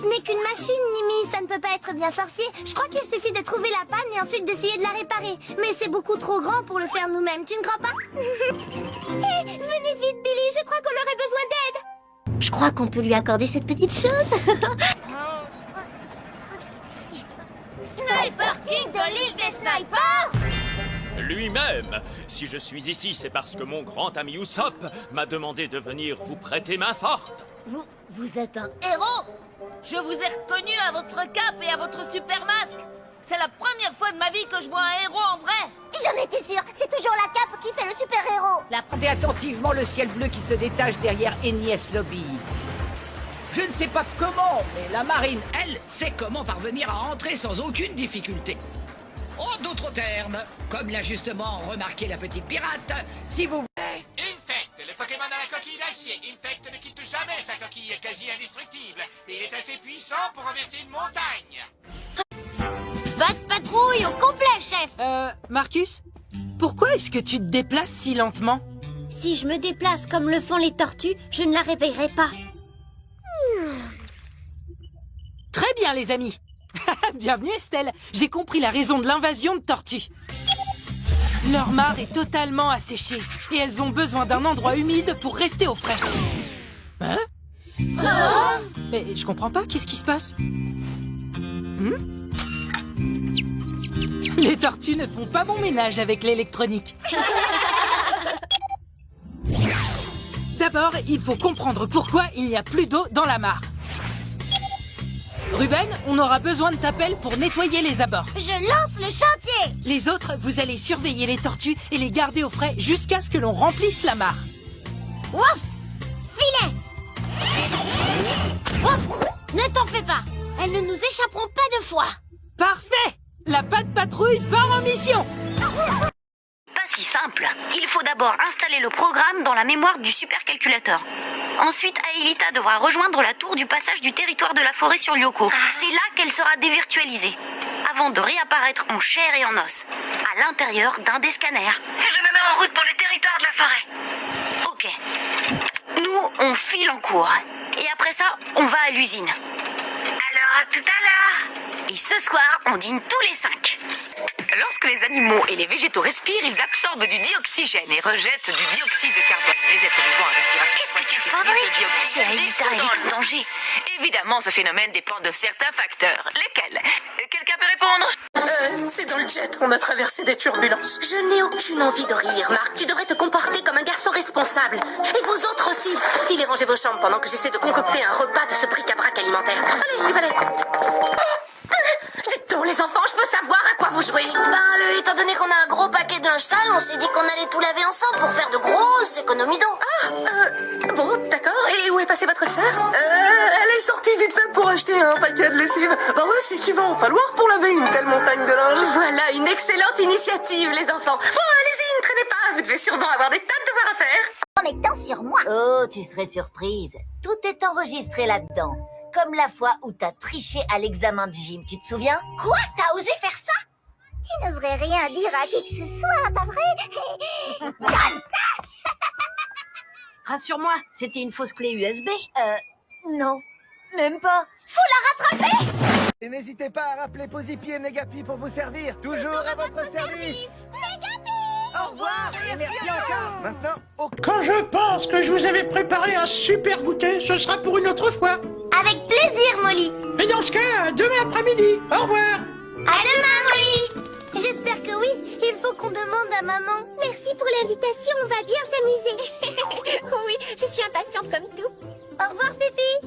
Ce n'est qu'une machine, Mimi, ça ne peut pas être bien sorcier. Je crois qu'il suffit de trouver la panne et ensuite d'essayer de la réparer. Mais c'est beaucoup trop grand pour le faire nous-mêmes, tu ne crois pas? Hé, venez vite, Billy, je crois qu'on aurait besoin d'aide. Je crois qu'on peut lui accorder cette petite chose. Sniper King de l'île des snipers! Lui-même. Si je suis ici, c'est parce que mon grand ami Usopp m'a demandé de venir vous prêter main forte. Vous êtes un héros? Je vous ai reconnu à votre cape et à votre super masque. C'est la première fois de ma vie que je vois un héros en vrai. J'en étais sûre, c'est toujours la cape qui fait le super-héros. Regardez attentivement le ciel bleu qui se détache derrière Enies Lobby. Je ne sais pas comment, mais la marine, elle, sait comment parvenir à entrer sans aucune difficulté. En d'autres termes, comme l'a justement remarqué la petite pirate, si vous... Infect, le Pokémon à la coquille d'acier. Infect ne quitte jamais sa coquille quasi indestructible. Et il est assez puissant pour renverser une montagne. Pas de patrouille au complet, chef. Marcus, pourquoi est-ce que tu te déplaces si lentement? Si je me déplace comme le font les tortues, je ne la réveillerai pas. Très bien, les amis. Bienvenue, Estelle. J'ai compris la raison de l'invasion de tortues. Leur mare est totalement asséchée et elles ont besoin d'un endroit humide pour rester au frais. Hein? Mais je comprends pas, qu'est-ce qui se passe? Les tortues ne font pas bon ménage avec l'électronique. D'abord, il faut comprendre pourquoi il n'y a plus d'eau dans la mare. Ruben, on aura besoin de ta pelle pour nettoyer les abords. Je lance le chantier. Les autres, vous allez surveiller les tortues et les garder au frais jusqu'à ce que l'on remplisse la mare. Wouf! Filet! Wouf! Ne t'en fais pas. Elles ne nous échapperont pas deux fois. Parfait! La patte patrouille part en mission. Pas si simple. Il faut d'abord installer le programme dans la mémoire du supercalculateur. Ensuite, Aelita devra rejoindre la tour du passage du territoire de la forêt sur Lyoko. C'est là qu'elle sera dévirtualisée, avant de réapparaître en chair et en os, à l'intérieur d'un des scanners. Je me mets en route pour le territoire de la forêt. Ok. Nous, on file en cours. Et après ça, on va à l'usine. Alors, à tout à l'heure. Et ce soir, on dîne tous les 5. Lorsque les animaux et les végétaux respirent, ils absorbent du dioxygène et rejettent du dioxyde de carbone. Les êtres vivants à respiration. Qu'est-ce que tu fabriques? C'est Aelita, elle est en danger. Évidemment, ce phénomène dépend de certains facteurs. Lesquels? Quelqu'un peut répondre? C'est dans le jet, on a traversé des turbulences. Je n'ai aucune envie de rire, Marc. Tu devrais te comporter comme un garçon responsable. Et vous autres aussi. Filez ranger vos chambres pendant que j'essaie de concocter un repas de ce bric-à-brac alimentaire. Allez, les balais. Dites donc, les enfants, je peux savoir à quoi vous jouez? Étant donné qu'on a un gros paquet de linge sale, on s'est dit qu'on allait tout laver ensemble pour faire de grosses économies d'eau. Bon, d'accord. Et où est passée votre sœur? Elle est sortie vite fait pour acheter un paquet de lessive. Bah ouais, c'est qu'il va en falloir pour laver une telle montagne de linge. Voilà, une excellente initiative, les enfants. Bon, allez-y, ne traînez pas, vous devez sûrement avoir des tas de devoirs à faire. En mettant sur moi. Oh, tu serais surprise. Tout est enregistré là-dedans. Comme la fois où t'as triché à l'examen de gym, tu te souviens? Quoi? T'as osé faire ça? Tu n'oserais rien dire à qui que ce soit, pas vrai? Rassure-moi, c'était une fausse clé USB. Non. Même pas. Faut la rattraper! Et n'hésitez pas à rappeler Posipi et Negapi pour vous servir. Toujours à votre service. Au revoir et merci encore. Maintenant, Quand je pense que je vous avais préparé un super goûter, ce sera pour une autre fois. Avec plaisir, Molly. Et dans ce cas, demain après-midi. Au revoir. À demain, Molly. J'espère que oui. Il faut qu'on demande à maman. Merci pour l'invitation, on va bien s'amuser. Oui, je suis impatiente comme tout. Au revoir, Fifi.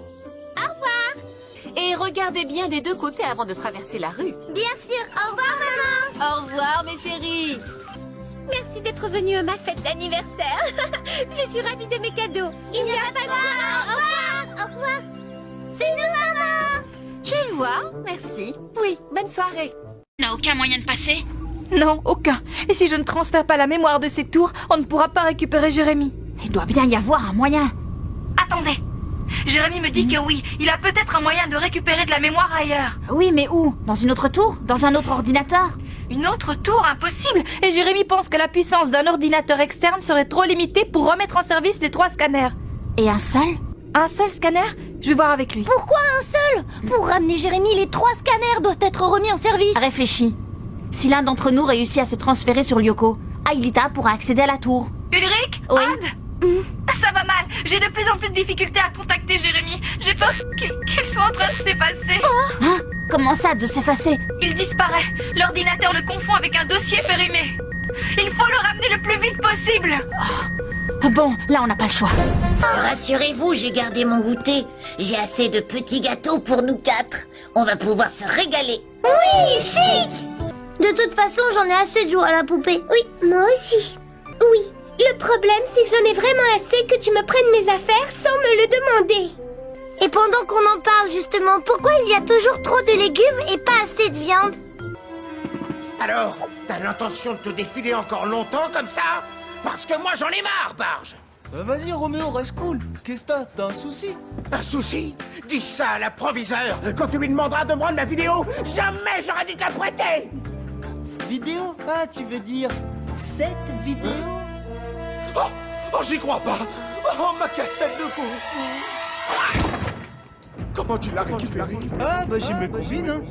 Au revoir. Et regardez bien des deux côtés avant de traverser la rue. Bien sûr. Au revoir, maman. Au revoir, mes chéris. Merci d'être venu à ma fête d'anniversaire. Je suis ravie de mes cadeaux. Il n'y a pas de mal. Au revoir. Au revoir. C'est nous, maman. Je vois, merci. Oui, bonne soirée. On n'a aucun moyen de passer? Non, aucun. Et si je ne transfère pas la mémoire de ces tours, on ne pourra pas récupérer Jérémy. Il doit bien y avoir un moyen. Attendez. Jérémy me dit que oui, il a peut-être un moyen de récupérer de la mémoire ailleurs. Oui, mais où? Dans une autre tour? Dans un autre ordinateur? Une autre tour, impossible. Et Jérémy pense que la puissance d'un ordinateur externe serait trop limitée pour remettre en service les 3 scanners. Et un seul? Un seul scanner? Je vais voir avec lui. Pourquoi un seul? Pour ramener Jérémy, les 3 scanners doivent être remis en service. Réfléchis. Si l'un d'entre nous réussit à se transférer sur Lyoko, Aelita pourra accéder à la tour. Ulrich? Oui. Anne? Ça va mal. J'ai de plus en plus de difficultés à contacter Jérémy. J'ai peur qu'il soit en train de s'effacer. Hein? Comment ça, de s'effacer? Il disparaît. L'ordinateur le confond avec un dossier périmé. Il faut le ramener le plus vite possible. Bon, là on n'a pas le choix. Rassurez-vous, j'ai gardé mon goûter. J'ai assez de petits gâteaux pour nous 4. On va pouvoir se régaler. Oui, chic! De toute façon, j'en ai assez de jouer à la poupée. Oui, moi aussi. Oui, le problème, c'est que j'en ai vraiment assez que tu me prennes mes affaires sans me le demander. Et pendant qu'on en parle, justement, pourquoi il y a toujours trop de légumes et pas assez de viande? Alors, t'as l'intention de te défiler encore longtemps comme ça? Parce que moi j'en ai marre, Barge. Vas-y, Roméo, reste cool. Qu'est-ce que t'as un souci? Un souci? Dis ça à l'approviseur quand tu lui demanderas de me rendre la vidéo. Jamais j'aurais dû te la prêter. Vidéo? Ah, tu veux dire cette vidéo? Oh, j'y crois pas. Oh, ma cassette de Kung-Fu. Comment tu l'as récupérée? Ah, bah j'ai mes combines, hein.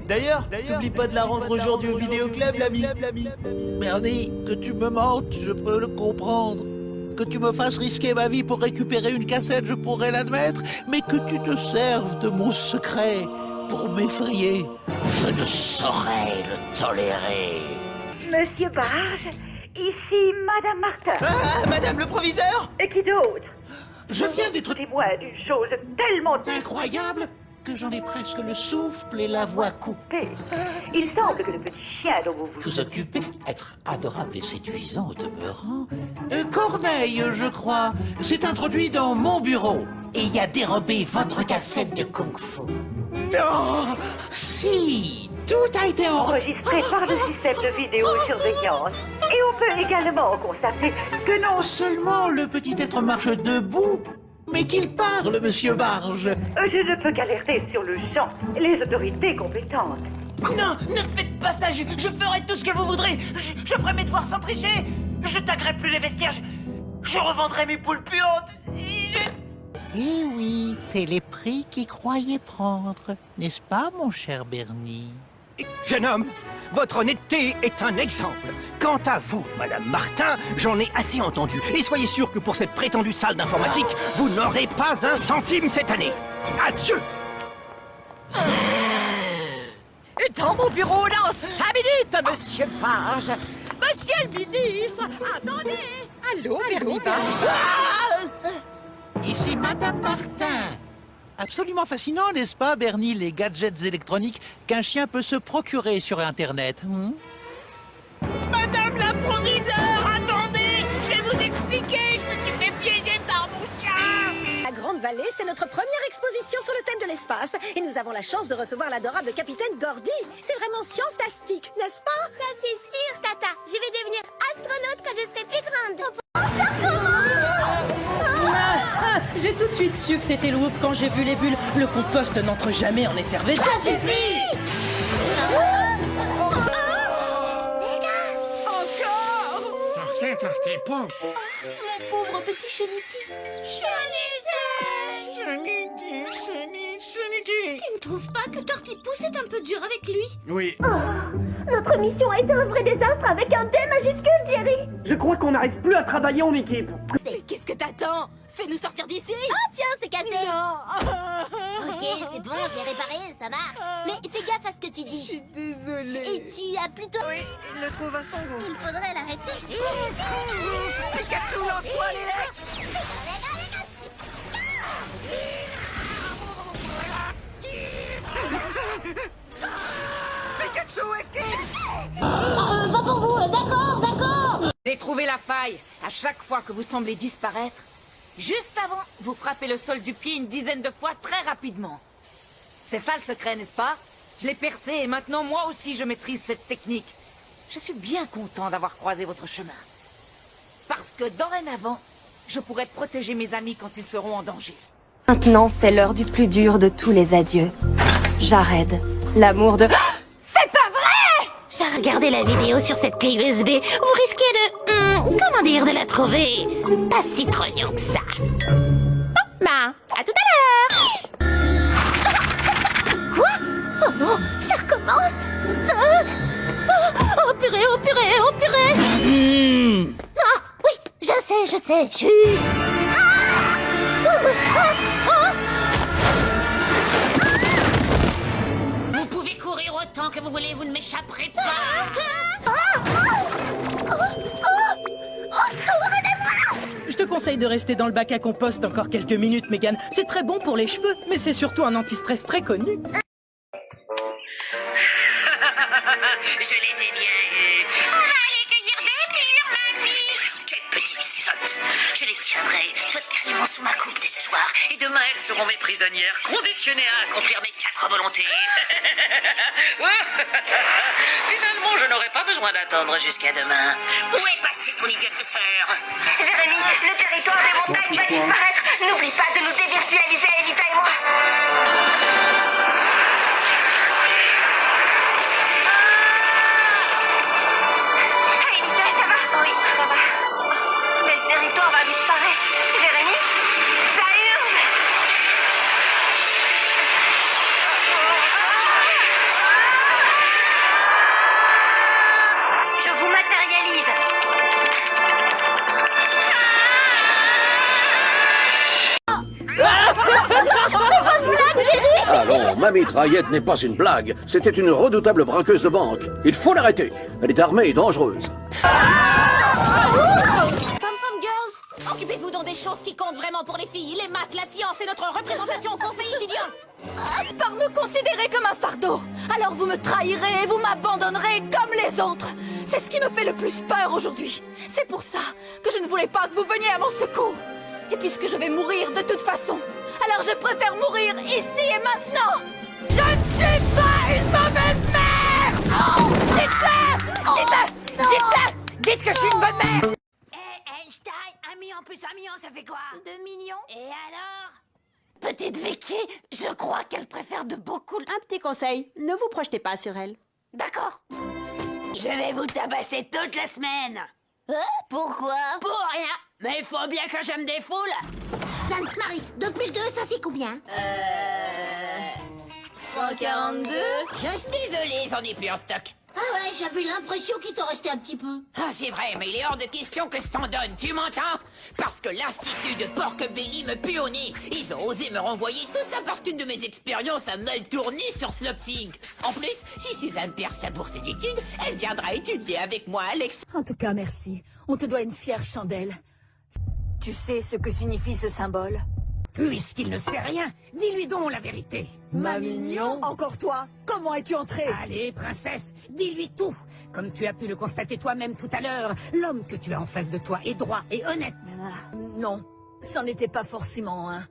D'ailleurs, t'oublies pas de la rendre aujourd'hui au vidéoclub, l'ami. Bernie, que tu me mentes, je peux le comprendre. Que tu me fasses risquer ma vie pour récupérer une cassette, je pourrais l'admettre. Mais que tu te serves de mon secret pour m'effrayer, je ne saurais le tolérer. Monsieur Barge, ici Madame Martin. Ah, Madame le proviseur! Et qui d'autre? Je viens d'être témoin d'une chose tellement incroyable que j'en ai presque le souffle et la voix coupée. Il semble que le petit chien dont vous vous occupez, être adorable et séduisant au demeurant, Corneille, je crois, s'est introduit dans mon bureau et y a dérobé votre cassette de Kung-Fu. Non! Si, tout a été enregistré par le système de vidéosurveillance. Et on peut également constater que non seulement le petit être marche debout, mais qu'il parle, monsieur Barge. Je ne peux qu'alerter sur le champ les autorités compétentes. Non, ne faites pas ça, je ferai tout ce que vous voudrez. Je ferai mes devoirs sans tricher. Je taguerai plus les vestiaires. Je revendrai mes poules puantes. Eh oui, t'es les prix qu'ils croyaient prendre, n'est-ce pas, mon cher Bernie? Jeune homme, votre honnêteté est un exemple. Quant à vous, Madame Martin, j'en ai assez entendu. Et soyez sûr que pour cette prétendue salle d'informatique, vous n'aurez pas un centime cette année. Adieu! Dans mon bureau dans 5 minutes, monsieur Barge. Monsieur le ministre, attendez. Allô, Bernie Barge. Ici Madame Martin. Absolument fascinant, n'est-ce pas, Bernie, les gadgets électroniques qu'un chien peut se procurer sur Internet. Madame la proviseure, attendez. Je vais vous expliquer, je me suis fait piéger par mon chien. La Grande Vallée, c'est notre première exposition sur le thème de l'espace. Et nous avons la chance de recevoir l'adorable capitaine Gordy. C'est vraiment science-tastique, n'est-ce pas? Ça, c'est sûr, Tata. Je vais devenir astronaute quand je serai plus grande. J'ai tout de suite su que c'était le Whoop quand j'ai vu les bulles. Le compost n'entre jamais en effervescence. Ça suffit! C'est par tes pompes. Mon pauvre petit cheniti. Cheniti. Tu ne trouves pas que Tortipousse est un peu dur avec lui? Oui. Notre mission a été un vrai désastre avec un D majuscule, Jerry. Je crois qu'on n'arrive plus à travailler en équipe. Mais qu'est-ce que t'attends? Fais-nous sortir d'ici. Oh tiens, c'est cassé. Ok, c'est bon, je l'ai réparé, ça marche. Mais fais gaffe à ce que tu dis. Je suis désolée. Et tu as plutôt... Oui, il le trouve à son goût. Il faudrait l'arrêter. Pikachu, lance-toi, les lecs. Pikachu, esquive. Pas pour vous, d'accord. J'ai trouvé la faille. À chaque fois que vous semblez disparaître, juste avant, vous frappez le sol du pied une dizaine de fois très rapidement. C'est ça le secret, n'est-ce pas? Je l'ai percé et maintenant moi aussi je maîtrise cette technique. Je suis bien content d'avoir croisé votre chemin. Parce que dorénavant, je pourrai protéger mes amis quand ils seront en danger. Maintenant, c'est l'heure du plus dur de tous les adieux. Jared, l'amour de... C'est pas vrai! J'ai regardé la vidéo sur cette clé USB. Vous risquez de... comment dire, de la trouver pas si trognon que ça. Bah, à tout à l'heure. c'est... Chut. Vous pouvez courir autant que vous voulez, vous ne m'échapperez pas. Je te conseille de rester dans le bac à compost encore quelques minutes, Megan. C'est très bon pour les cheveux, mais c'est surtout un anti-stress très connu. Je les ai bien eus. On va aller cueillir des mûres, mamie. Quelle petite sotte. Je les tiendrai totalement sous ma coupe dès ce soir. Et demain, elles seront mes prisonnières, conditionnées à accomplir mes 4 volontés. Finalement, je n'aurai pas besoin d'attendre jusqu'à demain. Où est passée ton idiote de sœur? Jérémy, le territoire des montagnes va disparaître. N'oublie pas de nous dévirtualiser, Elita et moi. Elita, ça va? Oui, ça va. Mais le territoire va disparaître. Jérémy, ça urge. Je vous matérialise. Allons, ma mitraillette n'est pas une blague. C'était une redoutable braqueuse de banque. Il faut l'arrêter. Elle est armée et dangereuse. Pom-pom girls, occupez-vous donc des choses qui comptent vraiment pour les filles. Les maths, la science et notre représentation au conseil étudiant. Par me considérer comme un fardeau. Alors vous me trahirez et vous m'abandonnerez comme les autres. C'est ce qui me fait le plus peur aujourd'hui. C'est pour ça que je ne voulais pas que vous veniez à mon secours. Et puisque je vais mourir de toute façon, alors je préfère mourir ici et maintenant. Je ne suis pas une mauvaise mère. Oh, dites-le. Dites-le. Dites-le. Dites que je suis une bonne mère. Einstein, 1 million plus 1 million, ça fait quoi? 2 millions. Et alors? Petite Vicky, je crois qu'elle préfère de beaucoup... Un petit conseil, ne vous projetez pas sur elle. D'accord. Je vais vous tabasser toute la semaine. Pourquoi? Pour rien. Mais il faut bien que je me défoule. Sainte Marie, 2 plus 2, ça fait combien? 142. Je suis désolé, j'en ai plus en stock. Ah ouais, j'avais l'impression qu'il t'en restait un petit peu. Ah, c'est vrai, mais il est hors de question que je t'en donne, tu m'entends? Parce que l'Institut de Porc-Belly me pue au nez. Ils ont osé me renvoyer tout ça parce qu'une de mes expériences a mal tourné sur Slopsing. En plus, si Suzanne perd sa bourse d'études, elle viendra étudier avec moi, Alex. En tout cas, merci. On te doit une fière chandelle. Tu sais ce que signifie ce symbole? Puisqu'il ne sait rien, dis-lui donc la vérité. Ma mignon? Encore toi? Comment es-tu entrée? Allez, princesse, dis-lui tout. Comme tu as pu le constater toi-même tout à l'heure, l'homme que tu as en face de toi est droit et honnête. Non, c'en était pas forcément un.